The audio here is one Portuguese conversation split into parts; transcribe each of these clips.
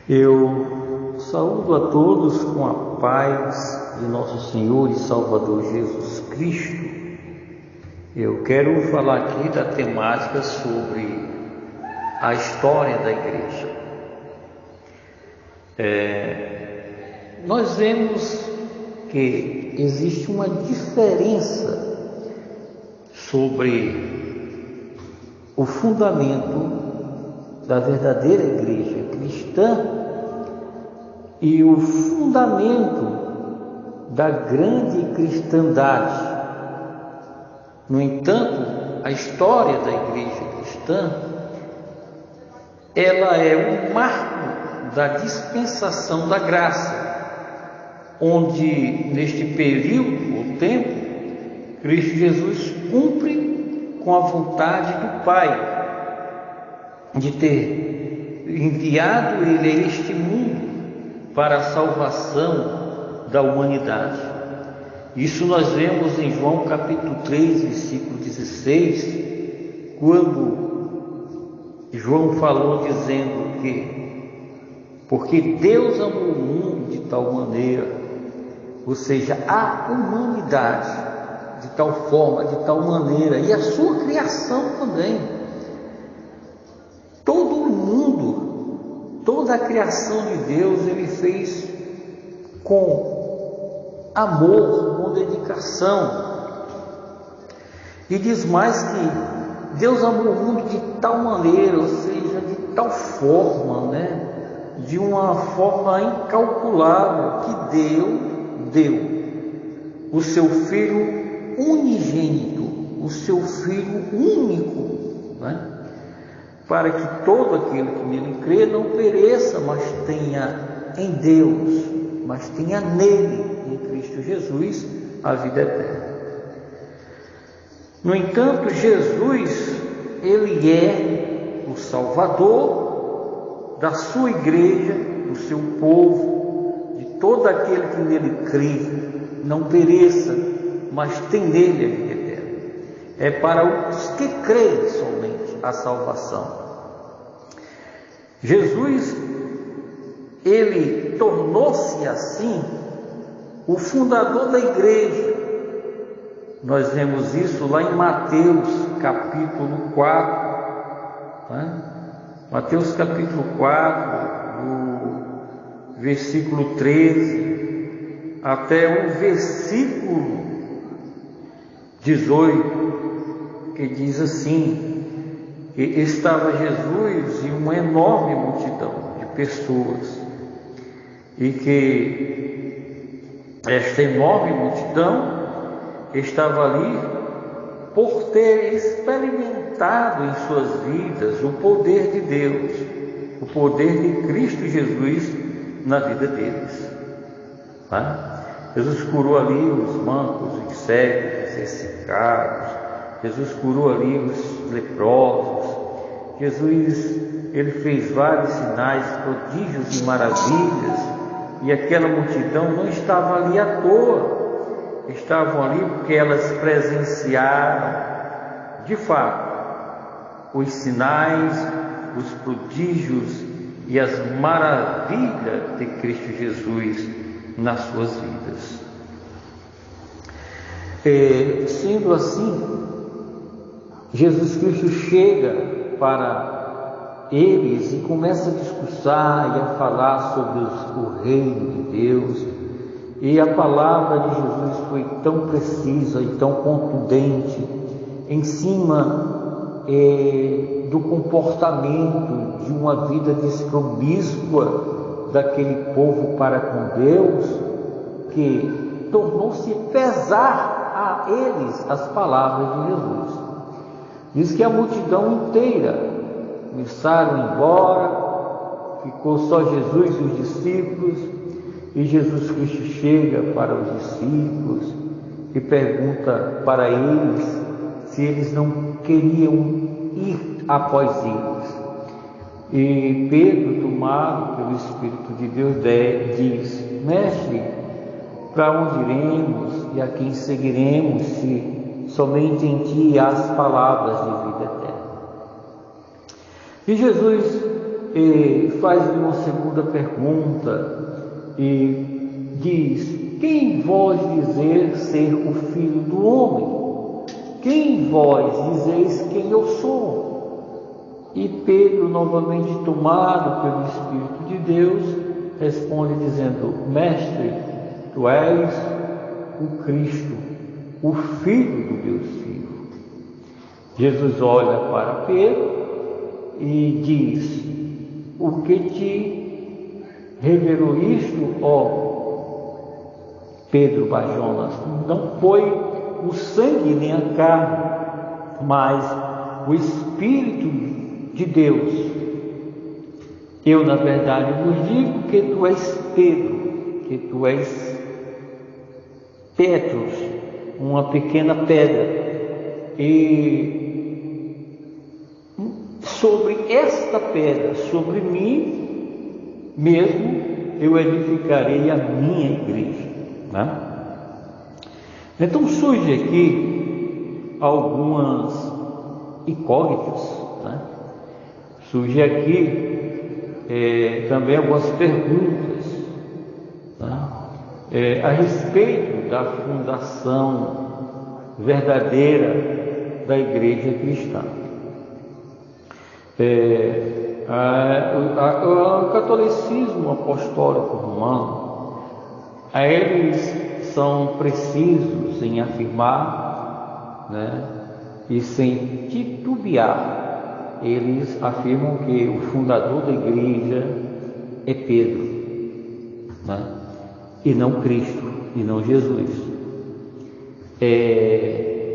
Eu saúdo a todos com a paz de nosso Senhor e Salvador Jesus Cristo. Eu quero falar aqui da temática sobre a história da igreja. Nós vemos que existe uma diferença sobre o fundamento da verdadeira igreja cristã e o fundamento da grande cristandade. No entanto, a história da igreja cristã, ela é um marco da dispensação da graça, onde neste período, ou tempo, Cristo Jesus cumpre com a vontade do Pai de ter enviado Ele a este mundo para a salvação da humanidade. Isso nós vemos em João capítulo 3, versículo 16, quando João falou dizendo que porque Deus amou o mundo de tal maneira, ou seja, a humanidade de tal forma, de tal maneira, e a sua criação também. Todo o mundo, toda a criação de Deus, Ele fez com amor, com dedicação. E diz mais que Deus amou o mundo de tal maneira, ou seja, de tal forma, de uma forma incalculável, que deu o seu Filho unigênito, o seu Filho único, para que todo aquele que nele crê não pereça, mas tenha em Deus, mas tenha nele, em Cristo Jesus, a vida eterna. No entanto, Jesus, Ele é o Salvador da sua igreja, do seu povo, de todo aquele que nele crê, não pereça, mas tem nele a vida eterna. É para os que creem somente a salvação. Jesus, Ele tornou-se assim o fundador da igreja. Nós vemos isso lá em Mateus capítulo 4, Mateus capítulo 4, do versículo 13 até o versículo 18, que diz assim: que estava Jesus e uma enorme multidão de pessoas, e que esta enorme multidão estava ali por ter experimentado em suas vidas o poder de Deus, o poder de Cristo Jesus na vida deles. Jesus curou ali os mancos, os cegos, os ressecados. Jesus curou ali os leprosos. Jesus, Ele fez vários sinais, prodígios e maravilhas, e aquela multidão não estava ali à toa, estavam ali porque elas presenciaram, de fato, os sinais, os prodígios e as maravilhas de Cristo Jesus nas suas vidas. Sendo assim, Jesus Cristo chega para eles e começa a discursar e a falar sobre o reino de Deus, e a palavra de Jesus foi tão precisa e tão contundente em cima do comportamento de uma vida despromíscua daquele povo para com Deus, que tornou-se pesar a eles as palavras de Jesus. Diz que a multidão inteira começaram a ir embora, ficou só Jesus e os discípulos, e Jesus Cristo chega para os discípulos e pergunta para eles se eles não queriam ir após eles. E Pedro, tomado pelo Espírito de Deus, diz: Mestre, para onde iremos e a quem seguiremos, se somente em Ti há as palavras de vida eterna? E Jesus faz-lhe uma segunda pergunta e diz: quem vós dizer ser o Filho do Homem? Quem vós dizeis quem eu sou? E Pedro, novamente tomado pelo Espírito de Deus, responde dizendo: Mestre, tu és o Cristo, o Filho do Deus vivo. Jesus olha para Pedro e diz: o que te revelou isto, ó Pedro Bajonas? Não foi o sangue nem a carne, mas o Espírito de Deus. Eu, na verdade, vos digo que tu és Pedro, que tu és Petros, uma pequena pedra, e sobre esta pedra, sobre mim mesmo, eu edificarei a minha igreja. Né? Então surge aqui algumas incógnitas, né? Surge aqui também algumas perguntas, né? A respeito da fundação verdadeira da igreja cristã. O catolicismo apostólico romano, eles são precisos em afirmar, né, e sem titubear, eles afirmam que o fundador da igreja é Pedro, né, e não Cristo, e não Jesus.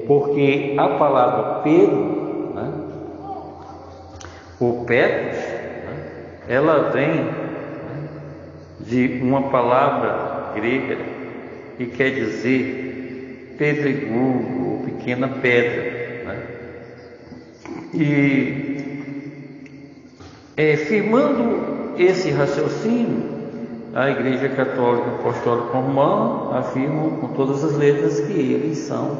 Porque a palavra Pedro, né, o Petros, né, ela vem, né, de uma palavra grega que quer dizer pedregulho ou pequena pedra, né? E firmando esse raciocínio, a Igreja Católica Apostólica Romana afirma com todas as letras que eles são,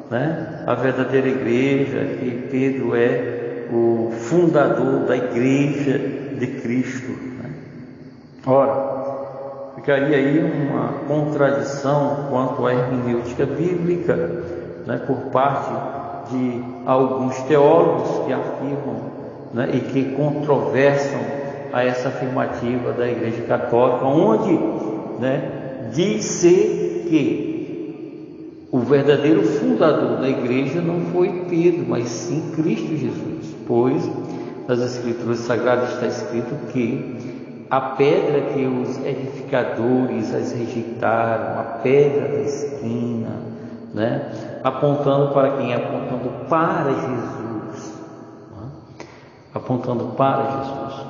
né, a verdadeira igreja, que Pedro é o fundador da igreja de Cristo, né? Ora, ficaria aí uma contradição quanto à hermenêutica bíblica, né, por parte de alguns teólogos que afirmam, né, e que controversam a essa afirmativa da Igreja Católica, onde, né, diz-se que o verdadeiro fundador da igreja não foi Pedro, mas sim Cristo Jesus, pois nas Escrituras Sagradas está escrito que a pedra que os edificadores as rejeitaram, a pedra da esquina, né, apontando para quem? Apontando para Jesus, né? Apontando para Jesus.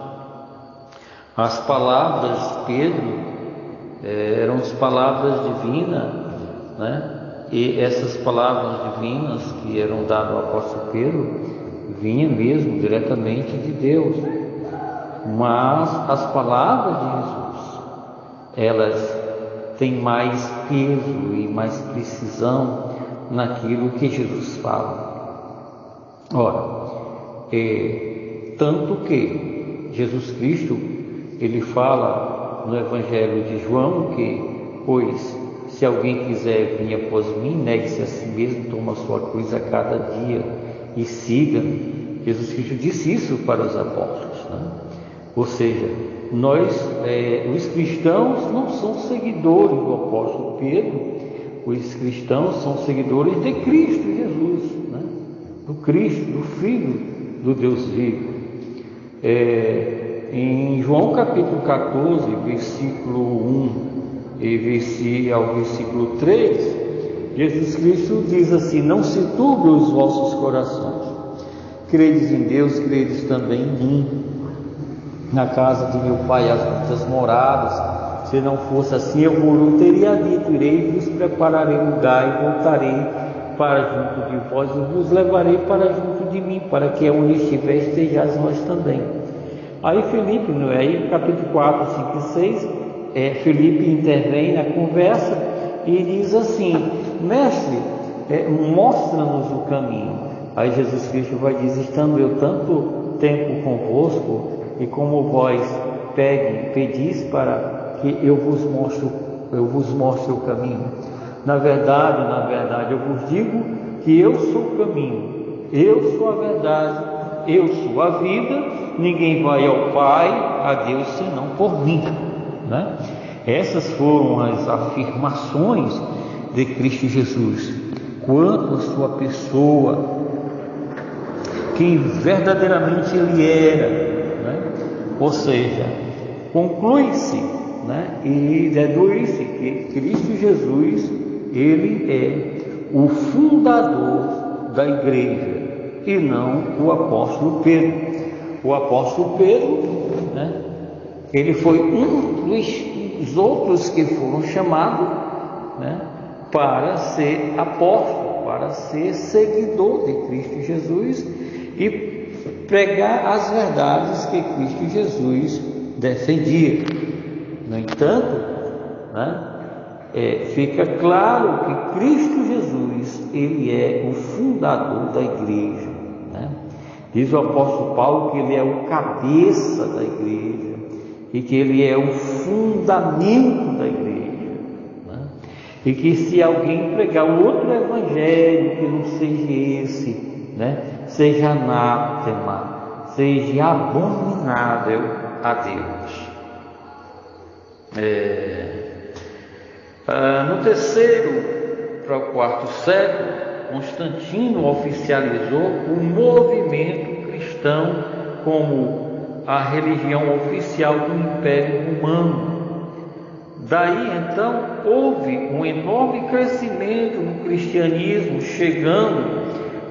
As palavras de Pedro eram as palavras divinas, né? E essas palavras divinas que eram dadas ao apóstolo Pedro vinham mesmo diretamente de Deus. Mas as palavras de Jesus, elas têm mais peso e mais precisão naquilo que Jesus fala. Ora, tanto que Jesus Cristo, ele fala no Evangelho de João que, pois, se alguém quiser vir após mim, negue-se a si mesmo, toma a sua cruz a cada dia e siga. Jesus Cristo disse isso para os apóstolos, né? Ou seja, nós, os cristãos, não são seguidores do apóstolo Pedro, os cristãos são seguidores de Cristo Jesus, né? Do Cristo, do Filho do Deus vivo. Em João capítulo 14, versículo 1 e ao versículo 3, Jesus Cristo diz assim: não se turbe os vossos corações, credes em Deus, credes também em mim. Na casa de meu pai há muitas moradas, se não fosse assim eu não teria dito: irei vos prepararei lugar e voltarei para junto de vós e vos levarei para junto de mim, para que onde estiver estejais vós também. Aí Felipe, aí capítulo 4, 5 e 6, Felipe intervém na conversa e diz assim: mestre, mostra-nos o caminho. Aí Jesus Cristo vai dizer: estando eu tanto tempo convosco e como vós pedis para que eu vos mostre o caminho. Na verdade, eu vos digo que eu sou o caminho, eu sou a verdade, eu sou a vida, ninguém vai ao Pai, a Deus, senão por mim, né? Essas foram as afirmações de Cristo Jesus quanto à sua pessoa, quem verdadeiramente ele era, né? Ou seja, conclui-se, né? E deduz-se que Cristo Jesus, ele é o fundador da igreja e não o apóstolo Pedro. O apóstolo Pedro, né? Ele foi um dos outros que foram chamados, né? Para ser apóstolo, para ser seguidor de Cristo Jesus e pregar as verdades que Cristo Jesus defendia. No entanto, né, fica claro que Cristo Jesus, ele é o fundador da igreja, né? Diz o apóstolo Paulo que ele é o cabeça da igreja e que ele é o fundamento da igreja, né? E que se alguém pregar outro evangelho que não seja esse, né, seja anátema, seja abominável a Deus. No terceiro para o quarto século, Constantino oficializou o movimento cristão como a religião oficial do Império Romano. Daí então houve um enorme crescimento no cristianismo, chegando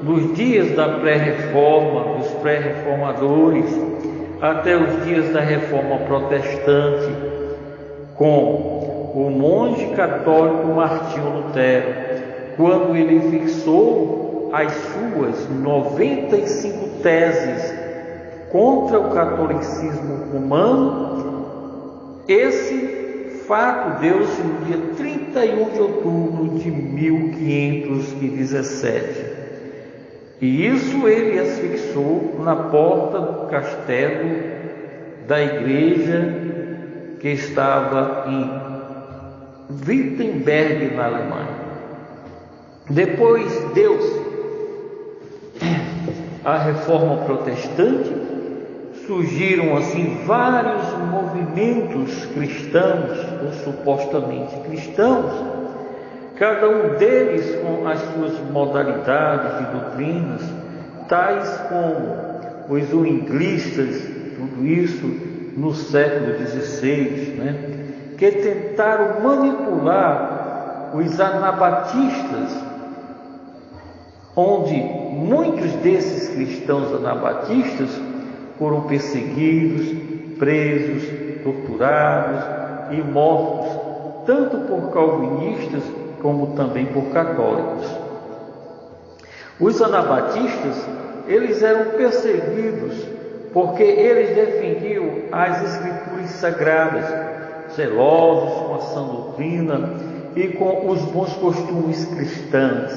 nos dias da pré-reforma, dos pré-reformadores, até os dias da reforma protestante, com o monge católico Martinho Lutero, quando ele fixou as suas 95 teses contra o catolicismo romano. Esse fato deu-se no dia 31 de outubro de 1517. E isso ele as fixou na porta do castelo da igreja que estava em Wittenberg, na Alemanha. Depois deu-se a reforma protestante, surgiram assim vários movimentos cristãos, ou supostamente cristãos, cada um deles com as suas modalidades e doutrinas, tais como os zwinglistas, tudo isso no século XVI, né, que tentaram manipular os anabatistas, onde muitos desses cristãos anabatistas foram perseguidos, presos, torturados e mortos, tanto por calvinistas como também por católicos. Os anabatistas, eles eram perseguidos porque eles defendiam as escrituras sagradas, zelosos com a sã doutrina e com os bons costumes cristãos.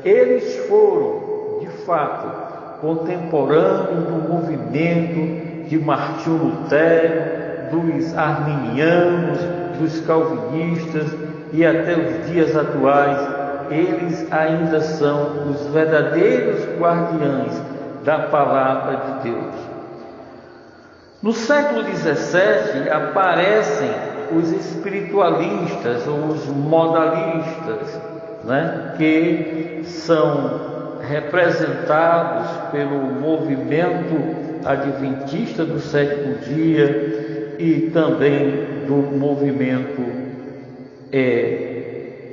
Eles foram, de fato, contemporâneos do movimento de Martinho Lutero, dos arminianos, dos calvinistas, e até os dias atuais, eles ainda são os verdadeiros guardiães da palavra de Deus. No século XVII aparecem os espiritualistas ou os modalistas, né, que são representados pelo movimento adventista do sétimo dia e também do movimento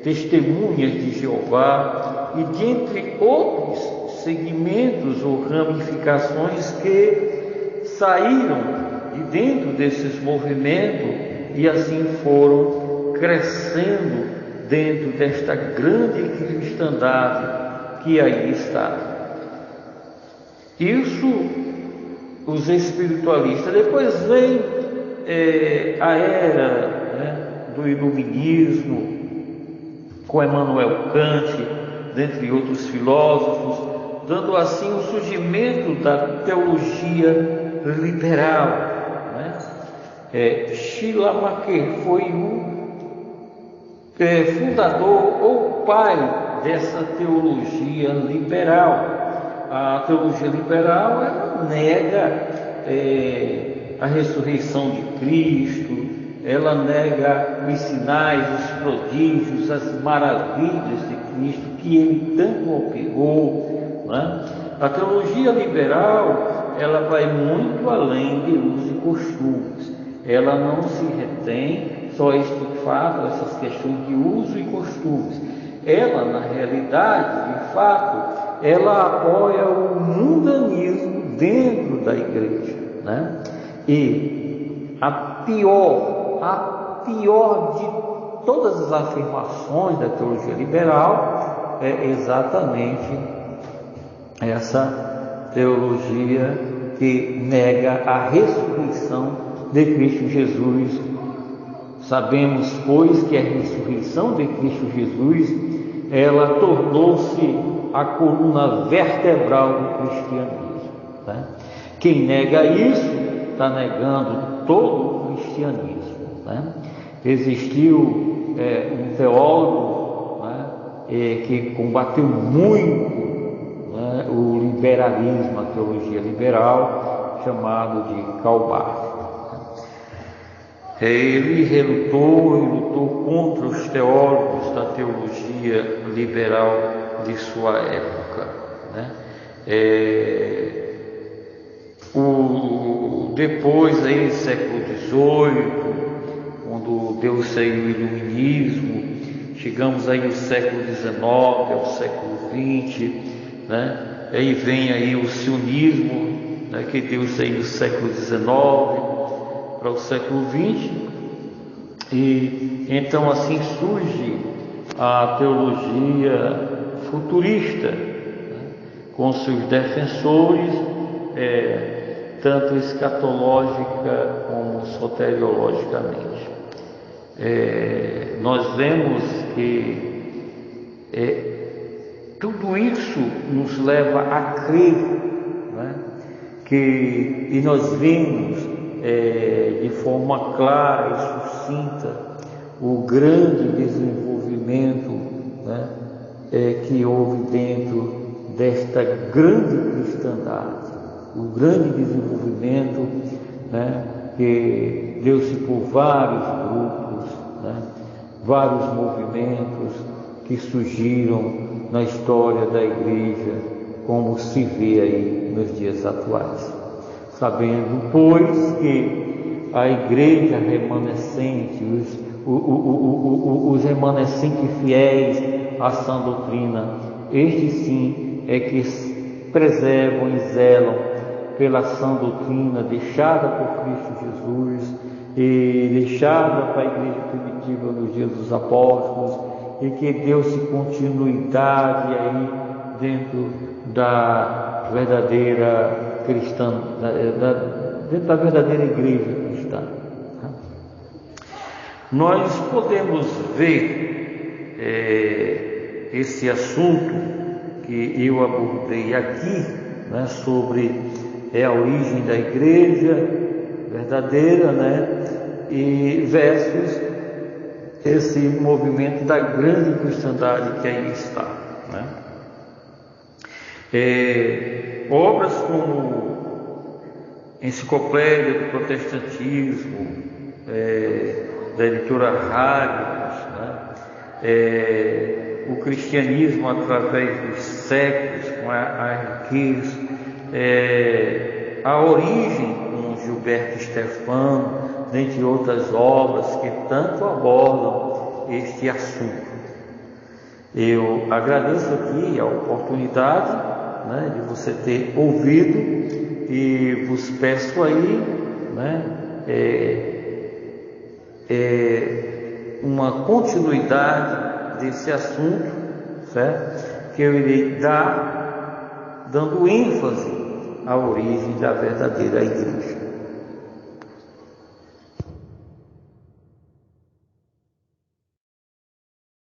Testemunhas de Jeová, e dentre outros segmentos ou ramificações que saíram de dentro desses movimentos e assim foram crescendo dentro desta grande cristandade que aí está. Isso, os espiritualistas. Depois vem a era, né, do iluminismo, com Emmanuel Kant, dentre outros filósofos, dando assim o surgimento da teologia liberal, Schleiermacher foi o fundador ou pai dessa teologia liberal. A teologia liberal, ela nega a ressurreição de Cristo, ela nega os sinais, os prodígios, as maravilhas de Cristo que ele tanto operou, né? A teologia liberal, ela vai muito além de usos e costumes. Ela não se retém só a estufado essas questões de uso e costumes. Ela, na realidade, de fato, ela apoia o mundanismo dentro da igreja, né? E a pior de todas as afirmações da teologia liberal é exatamente essa teologia que nega a ressurreição de Cristo Jesus. Sabemos, pois, que a ressurreição de Cristo Jesus, ela tornou-se a coluna vertebral do cristianismo, né? Quem nega isso está negando todo o cristianismo, né? Existiu um teólogo, né, que combateu muito, né, o liberalismo, a teologia liberal, chamado de Karl Barth. Ele lutou contra os teólogos da teologia liberal de sua época, né? Depois aí, século XVIII, quando deu-se aí o iluminismo, chegamos aí ao século XIX, ao século XX, né? Aí vem aí o sionismo, né, que deu-se aí do século XIX para o século XX, e então assim surge a teologia futurista, né, com seus defensores, tanto escatológica como soteriologicamente. Nós vemos que tudo isso nos leva a crer, né, e nós vemos de forma clara e sucinta o grande desenvolvimento, né, que houve dentro desta grande cristandade, o grande desenvolvimento, né, que deu-se por vários grupos, né, vários movimentos que surgiram na história da igreja, como se vê aí nos dias atuais. Sabendo, pois, que a igreja remanescente, os remanescentes fiéis à sã doutrina, estes sim é que preservam e zelam pela sã doutrina deixada por Cristo Jesus e deixada para a igreja primitiva nos dias dos apóstolos, e que deu-se continuidade aí dentro da verdadeira cristã, dentro da verdadeira igreja cristã. Nós podemos ver esse assunto que eu abordei aqui, né, sobre a origem da igreja verdadeira, né, e versus esse movimento da grande cristandade que aí está, né? Obras como Enciclopédia do Protestantismo, da editora Hábitos, né? O Cristianismo através dos séculos, com a riqueza, a origem com Gilberto Stefano, dentre outras obras que tanto abordam este assunto. Eu agradeço aqui a oportunidade, né, de você ter ouvido, e vos peço aí, né, uma continuidade desse assunto, certo? Que eu irei dar, dando ênfase à origem da verdadeira igreja.